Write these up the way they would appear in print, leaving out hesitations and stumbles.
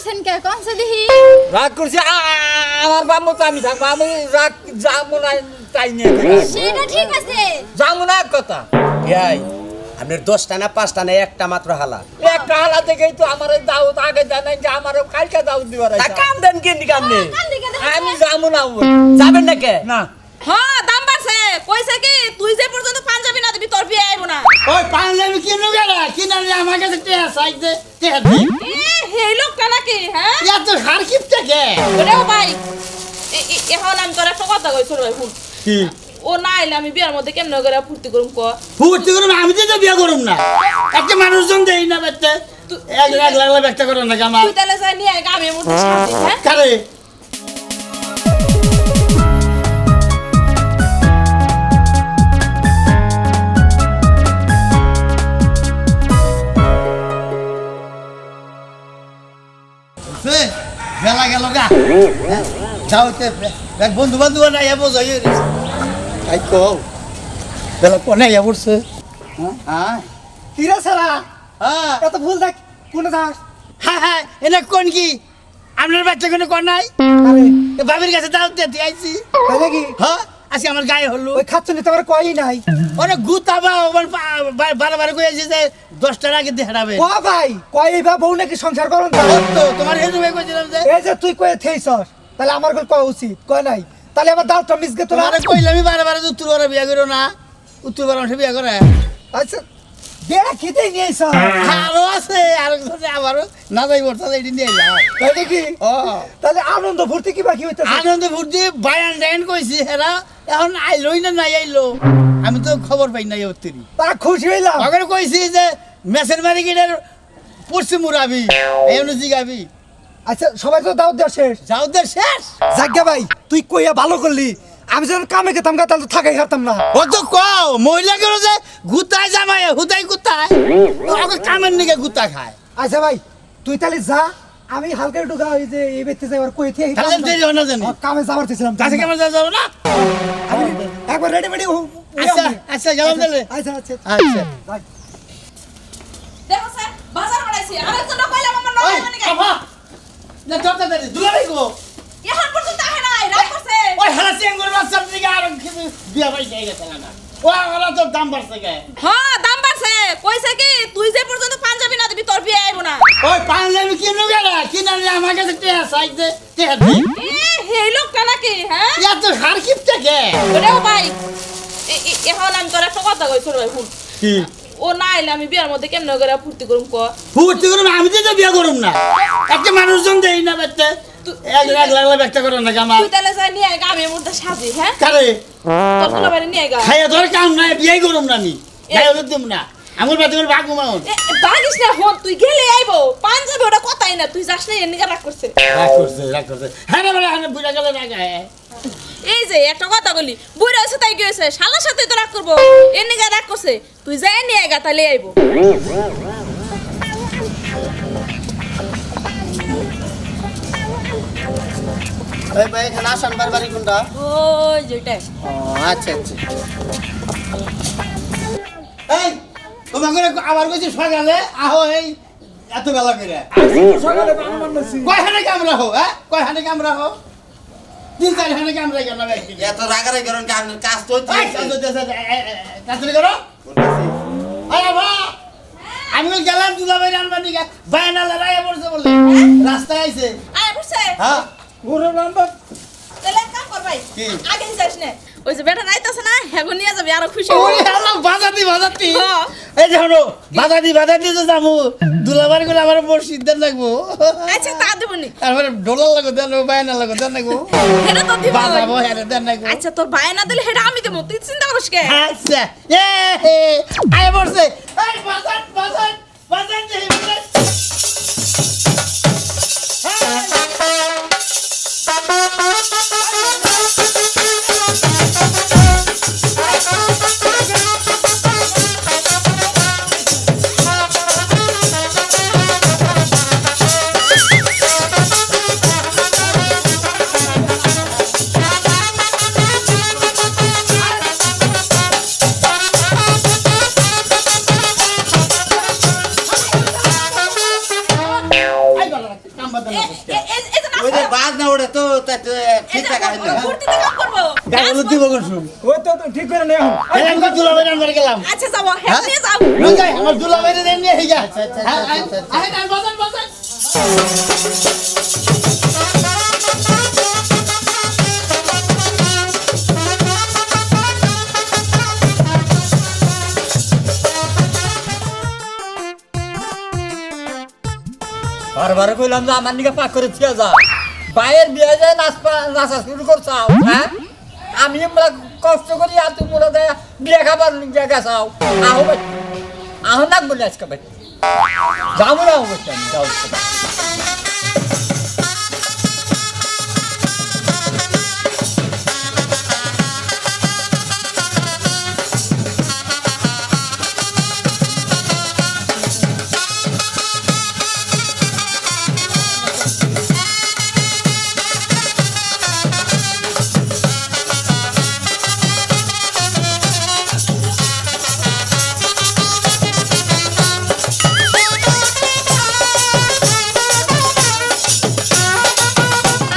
করছেন কে কোন সে দেখি রাগ করছি আমার বাপ মতো আমি থাকবো আমি রাগ যাবো না তাই নিয়ে সেটা ঠিক আছে যাবো না কথা এই আপনার 10টা না 5টা না একটা মাত্র হালা একটা হালা থেকেই তো আমার দাওয়াত আগে জানাই যে আমার কালকে দাওয়াত দিবার তা কাম দেন কেন কামনে কান দিকে দেখো আমি যাবো না যাবেন না কে না হ্যাঁ দাম বাড়ছে কইছে কি তুই যে পর্যন্ত পাঞ্জাবি না দিবি তোর বিয়ে আইবো না ওই পাঞ্জাবি কিনো গেলা কিনারে আমার কাছে টেয়া চাইতে টেয়া দি এই লোকটা নাকি হ্যাঁ এত হার কিপতে কে ওরেও ভাই এখন আমি তোর একটা কথা কই ছোট ভাই শুন কি ও না আইলে আমি বিয়ার মধ্যে কেমন করে ফুর্তি করুম ক ফুর্তি করুম আমি তো বিয়ে করুম না একটা মানুষজন দেই না বেতে এক লাখ লাখ ব্যক্ত করো না কামা তুই তাহলে যাই নিয়ে আয় গামের মধ্যে শান্তি হ্যাঁ কারে বেলা গেল গা যাওতে এক বন্ধু বান্ধব নাই বোঝ তাই কো বেলা কোনে ইয়া পড়ছে হ্যাঁ কিরা সারা হ্যাঁ এত ভুল দেখ কোন দাস হ্যাঁ হ্যাঁ এনে কোন কি আপনার বাচ্চা কোনো কোন নাই আরে বাবির কাছে দাওয়াত দিতে আইছি তাই নাকি হ্যাঁ আজকে আমার গায়ে হলো ওই খাচ্ছনি তো আমার কই নাই অনেক গুতাবা বারে বারে কইছে যে 10টার আগে দিয়ে হারাবে ও ভাই কই এইবা বউ নাকি সংসার করন তা তো তোমার হেতু ভাই কইছিলাম যে এই যে তুই কই থেইছস তাহলে আমার কই কয় উচিত কয় নাই তাহলে আমার দাওটা মিস গে তোরা তোমারে কইলাম আমি বারে বারে উত্তর বারে বিয়া করো না উত্তর বারে সে বিয়া করে আচ্ছা বেড়া খেতে নিয়েছ আরো আছে আরো আছে আবারও না যাই বর্তা যাই নিয়ে এলাম তাই নাকি ও তাহলে আনন্দ ফুর্তি কি বাকি হইতেছে আনন্দ ফুর্তি বায়ান ডাইন কইছি হেরা এখন আইলোই না নাই আইলো আমি তো খবর পাই নাই অত্তরি তা খুশি হইলাম আগের কইছি যে মেসের মার্কেটের পশ্চিম মুরাবি এই অনুজিগাবি আচ্ছা সবাই তো দাওয়াত দেওয়া শেষ যাও দের শেষ জাগ্গা ভাই তুই কইয়া ভালো করলি আমি যখন কামে গেতাম গা তাহলে তো থাকাই হারতাম না ও তো কও মহিলা গেল যে গুতায় জামাই হুদাই গুতায় ওকে কামের নিকে গুতা খায় আচ্ছা ভাই তুই তাহলে যা আমি হালকা একটু গা ওই যে এই ব্যক্তি যাইবার কই থেকে তাহলে দেরি হয় না জানি কামে যাবার চেয়েছিলাম কাছে কেমন যাবো না আমি একবার রেডি মেডি আচ্ছা আচ্ছা গেলাম তাহলে আচ্ছা আচ্ছা আচ্ছা যাই। দেখো স্যার বাজার বাড়াইছি আরেকজন না কইলাম আমার ওই নয় মানে কি আপা না জবটা দেরি দুলাভাই গো এখন পর্যন্ত আহে নাই রাগ করছে ওই হালা সিঙ্গুর বাচ্চার দিকে আর বিয়া ভাই যাই গেছে না ও ওরা তো দাম বাড়ছে গে হ্যাঁ দাম বাড়ছে কইছে কি তুই যে পর্যন্ত পাঞ্জাবি না দিবি তোর বিয়ে আইবো না ওই পাঞ্জাবি কিনো গেলা কিনারে আমার কাছে টেয়া চাইতে টেয়া দি এই লোকটা নাকি হ্যাঁ এত হার কিপতে কে ওরেও ভাই এখন আমি তোর একটা কথা কই ছোট ভাই শুন কি ও না আইলে আমি বিয়ার মধ্যে কেমন করে ফুর্তি করুম ক ফুর্তি করুম আমি তো বিয়া করুম না একটা মানুষজন দেই না বেতে এক লাখ লাখ ব্যক্ত করো না কামা তুই তাহলে যাই নিয়ে আয় গামের মধ্যে সাজি হ্যাঁ কারে তোর তোলা বাড়ি নিয়ে আয় গা খাইয়া তোর কাম নাই বিয়াই করুম না আমি গায়ে হলুদ দিম না আমার বাড়িতে করে ভাগ ঘুমাও বাগিস না হন তুই গেলে আইবো পাঞ্জাবি ওটা কথাই না তুই যাস না এর নিগা রাগ করছে রাগ করছে হ্যাঁ রে হ্যাঁ বুড়া গেলে রাগ এই যে একটা কথা বলি বুড়া হয়েছে তাই কি হয়েছে শালার সাথে তো রাগ করবো এর নিগা রাগ করছে তুই যাই নিয়ে আয় গা তাহলে আইবো এই ভাই এখানে আসান বারবারই কোনটা ওই যেটা ও আচ্ছা আচ্ছা এই তোমাকে আবার কইছি সকালে আহো এই এত বেলা করে সকালে বানাবার নছি কয়খানে ক্যামেরা হো হ্যাঁ কয়খানে ক্যামেরা হো 3-4 ক্যামেরা গেল না ব্যক্তি এত রাগারাগি করেন কি আপনার কাজ তো হচ্ছে তাড়াতাড়ি করো আরে বাবা আমি গেলাম দুলাভাই রানবার দিকে বায়নালে রায়ে পড়ছে বলে রাস্তায় আইছে আয় বুঝছে হ্যাঁ ওরে রান্না তাহলে এক কাম কর ভাই কি? আগে যাস না ওই যে বেটা রাইতাছে না হেগো নিয়ে যাবি আরো খুশি ওরে আল্লাহ বাজাতি হ্যাঁ। এই দেখো বাজাতি তো যাবো দুলাভাই করে আমার বড় সিদ্ধান্ত লাগবো আচ্ছা তা দেবনি তারপরে ডলার লাগো দেন বায়না লাগো দেন লাগো হেটা তো দিব বাজাবো হ্যাঁ দেন লাগো আচ্ছা তোর ভাই না দিলে হেটা আমি দেবো তুই চিন্তা করিস কে আচ্ছা এ আয় পড়ছে এই বাজার দেই আই বালা কাম বাদ না ওই যে বাজ না ওড়ে তো তাই তো ঠিক টাকা হইলো ঘুরতে কাম করবো গায়ে হলুদ দিব কোন শুন ওই তো ঠিক করে নে এখন এই আমি দুলাভাই আনবার গেলাম আচ্ছা যাবো হ্যাঁ নিয়ে যাও লই যাই আমার দুলাভাই রে নিয়ে হই যা আচ্ছা আচ্ছা আই না বাজান বাজান বারবার কইলাম যে আমার নিকে পাক করে থিয়া যা বাইয়ের বিয়ে যায় নাচা শুরু করছাও হ্যাঁ আমি আমরা কষ্ট করি আর তুমি মোরা দেয় বিয়ে খাবার বিয়ে গেছাও আহো ভাই আহো না বলে আজকে ভাই যাবো না অবশ্যই আমি যাও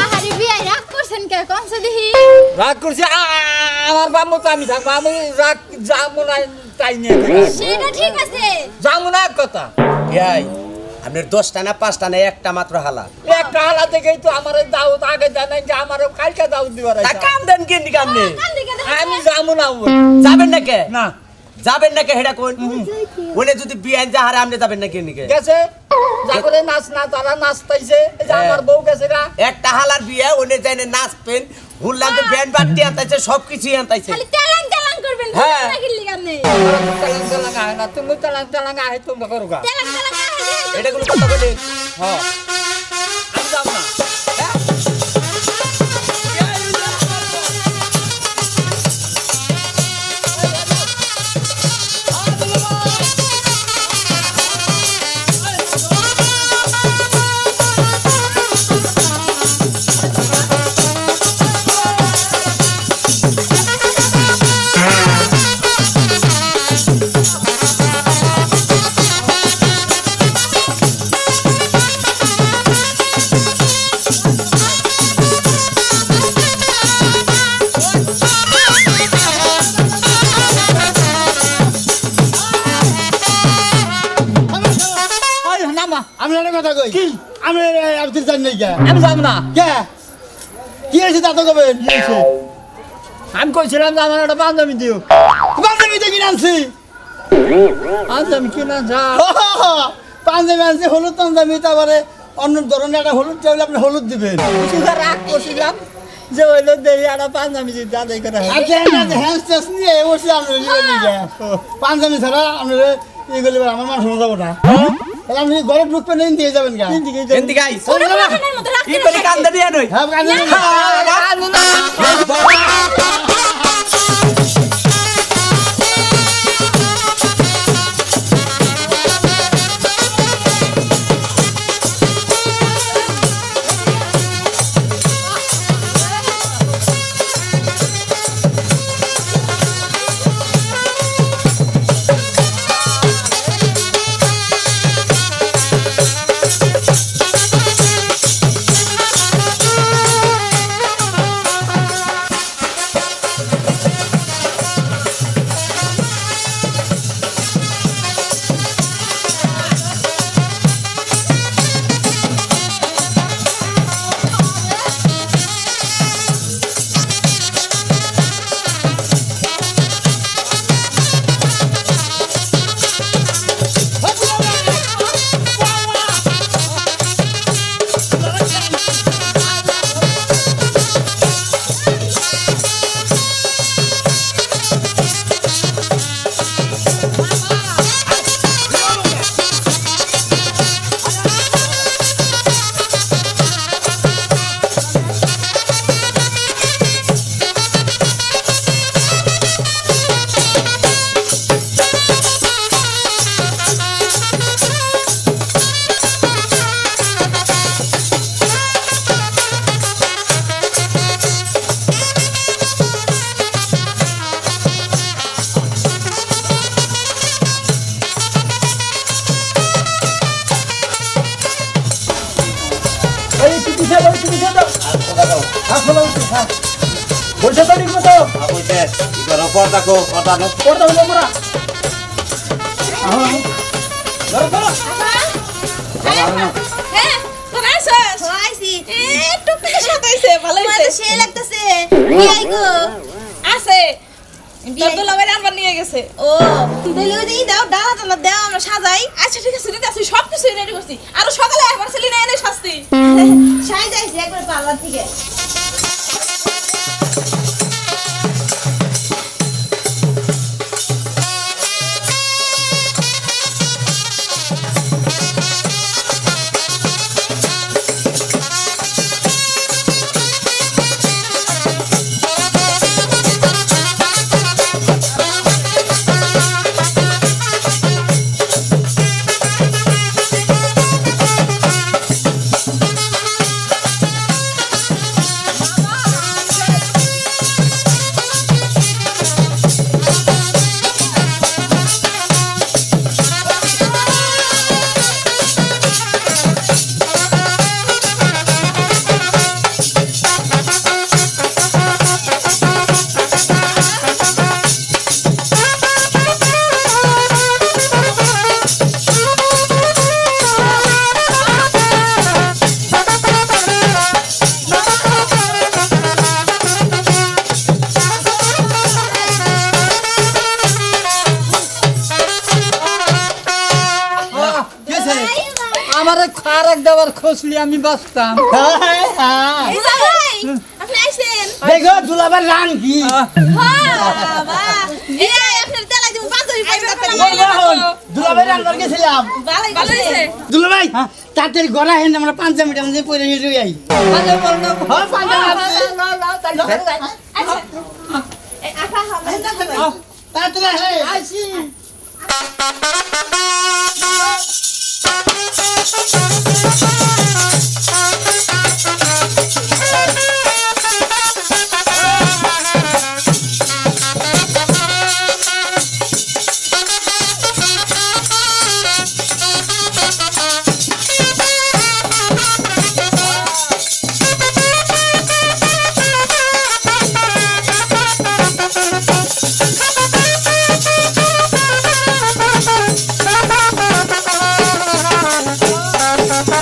আহারে বিয়াই রাগ করছেন কে কোন দেখি রাগ করছি আমার বামু তো আমি থাকবো আমি রাগ যাবো না তাই নিয়ে সেটা ঠিক আছে যাবো না এক কথা ভাই আপনার 10টা না 5টা না একটা মাত্র হালা একটা হালা থেকেই তো আমার দাওয়াত আগে জানাই যে আমার কালকে দাওয়াত দিবার তা আছে কাম দেন কেন আপনি কান দিকে আমি যাবো না যাবেন না কে না যাবেন না কে হেডা কোন ওনে যদি বিয়ান যা হারে আপনি যাবেন না কেন নিকে গেছে যা করে নাচ না তারা নাচতাইছে এই যে আমার বউ গেছে গা একটা হালার বিয়া ওনে যাইনে নাচবেন হুল্লাম তো ব্যান্ড বাদ্য আনতাইছে সবকিছুই আনতাইছে খালি তেলাং তেলাং করবেন হ্যাঁ। না কি লিগামনে তালাং তালাং আয় না তুমি তালাং আয় তুমি করো গা তেলাং তেলাং এটা কোনো কথা বলে হ্যাঁ আমি যাবো না ওই নামা আমি একটা কথা কই কি? আমি আব্দুল জান নাই কে আমি যাবো না কে কি হয়েছে তা তো কবেন কি হয়েছে আমি কইছিলাম যে আমার একটা বান্ধবী দিও পাঞ্জাবি তো কিনে আনছি বান্ধবী কিনা যা পাঞ্জাবি আনছি হলুদ পাঞ্জাবি তারপরে অন্য ধরনের একটা হলুদ চাইলে আপনি হলুদ দিবেন কিছুটা রাগ করছিলাম যে হইলো দেরি একটা বান্ধবী দিই দাদাই করে আচ্ছা হ্যান্ড টেস্ট নিয়ে বসে আপনি নিয়ে পাঞ্জাবি ছাড়া আপনার এগুলি আমার মানুষ শোনা যাবো না তাহলে আপনি ঘরে ঢুকবেন এই দিয়ে যাবেন গা এন্দি গাইস ওরে বাগানের মধ্যে রাখ কি করে কান্দা দিয়া নই হ্যাঁ কান্দে পিছিয়ে দাও একটু পিছিয়ে দাও আর কথা দাও হ্যাঁ খোলা উঠছে হ্যাঁ বলছে তো ঠিক মতো বলছে করো পর্দা কো পর্দা নো করতে হবে আমরা ধরো ধরো হ্যাঁ তোরা আইছস আইছি এ টুকটুকে সাজাইছে ভালো তোমার হইছে তো সে লাগতেছে বিয়াই গো আছে তোর দুলাভাই আনবার নিয়ে গেছে ও তাহলে ওই যে দাও ডালা টালা দাও আমরা সাজাই আচ্ছা ঠিক আছে দিতে আসি সব কিছু রেডি করছি আর সকালে একবার ছেলে না এনে শাস্তি সাই যাইছে একবার পার্লার থেকে আমার খারাপ দেওয়ার খোঁজলি আমি বাঁচতাম দুলাভাই আপনি আইছেন দেখো দুলাবার রান কি বাবা এই আপনার তেলা দিব বান্ধবী পাইতা দুলাবার রানবার গেছিলাম ভালোই ভালো হইছে দুলাভাই তাড়াতাড়ি গড়া হেন আমরা 5 মিনিট আমাদের পরে নিয়ে যাই হ্যাঁ 5 মিনিট আচ্ছা এই আপা হবে তাড়াতাড়ি হে আইসি Thank you.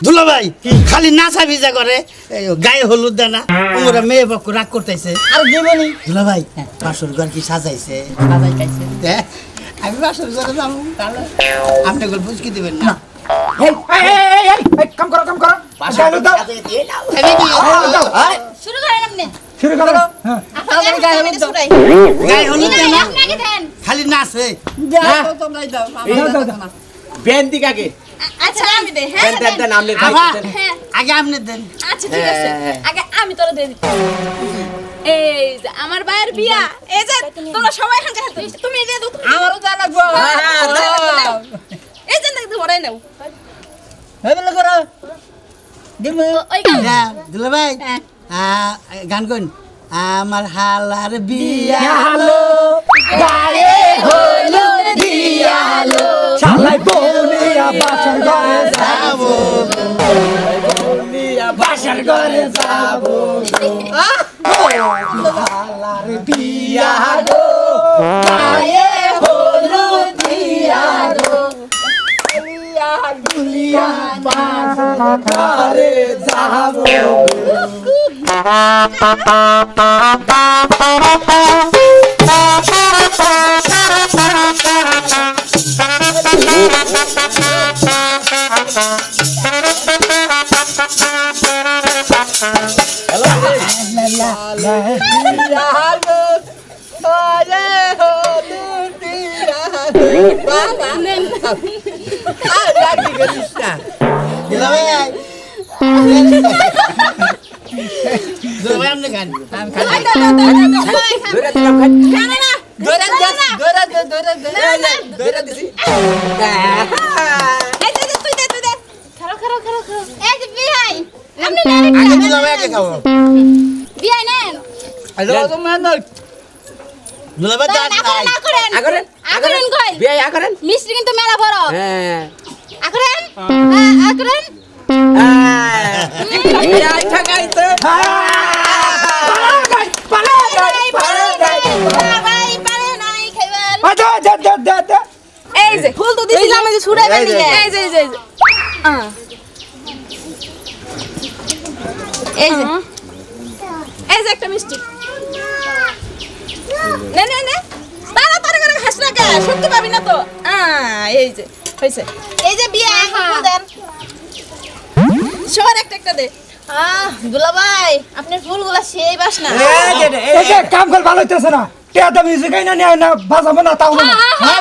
দুলা ভাই খালি নাচা ভিজা করে এই গায়ে হলুদ দেনা ওরা মেয়ে পক্ষ রাগ করতেছে আর জীবনী দুলা ভাই বাসর ঘর কি সাজাইছে সাজাই খাইছে হ্যাঁ, আমি বাসর ঘরে যাবো তাহলে আপনি গল্প বুঝকি দিবেন না এই কাম করো গায়ে দাও শুরু করেন আপনি শুরু করো হ্যাঁ আপনাদের গায়ে হলুদ ছুটাই গায়ে হলুদ দেনা আপনাকে দেন খালি নাচে দাও তো তোমরাই দাও দাও। ব্যান্ড দিক আগে আচ্ছা আমি দে হ্যাঁ দেন দেন আপনি আবার হ্যাঁ আগে আপনি দেন আচ্ছা ঠিক আছে আগে আমি তোরা দিয়ে দিচ্ছি এই যে আমার ভাইয়ের বিয়া এই যে তোমরা সবাই এখানকার হাতে তুমি দিয়ে দাও তুমি। আমারও জানা গো এই যে দেখতে ভরাই নাও হেবলে করো দিমু ওই গান হ্যাঁ দুলা ভাই গান কোন আমার হালার বিয়া হ্যালো গায়ে হলুদ দিয়ালো শালাই বউনিয়া বাসর ঘরে যাবো বাসর ঘরে যাবো হালার বিয়া গো গায়ে হলুদ দিয়ালো গুলিয়া বাসর ঘরে যাবো হালো আরে হলু দিয়া বাবা আর লাগি গলিস না দুলা ভাই দুলা ভাই আপনি গান আমি খালি ধরে দিলাম খাই না না দৌড়া দৌড়া দিছি এই যে তুই দে খারো এই যে বিহাই আপনি নেন আগে দুলা ভাই আগে খাবো বিহাই নেন হ্যালো তোমরা দুলা ভাই দাঁত নাই আগরেন আকরেন কই বিয়ে আগরেন মিষ্টি কিন্তু মেলা বড় হ্যাঁ আকরেন আকরেন বিয়ে আইঠা গাইতে ভাই পারে নাই খাইবার এই যে ফুল তো দিছিলাম এই যে ছুড়াইবেন নি এই যে এই যে একটা মিষ্টি নে তাড়াতাড়ি করে খাস না কে শুনতে পাবি না তো এই যে হইছে এই যে বিয়া ফুল দেন সবার একটা দে দুলাভাই আপনার ফুলগুলা সেই বাসনা এই যে কাম কর ভালো হইতেছে না টেটা মিউজিক আইনা নিয়ে না বাজাবো না তাও না হ্যাঁ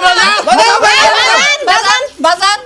বাজা বাজান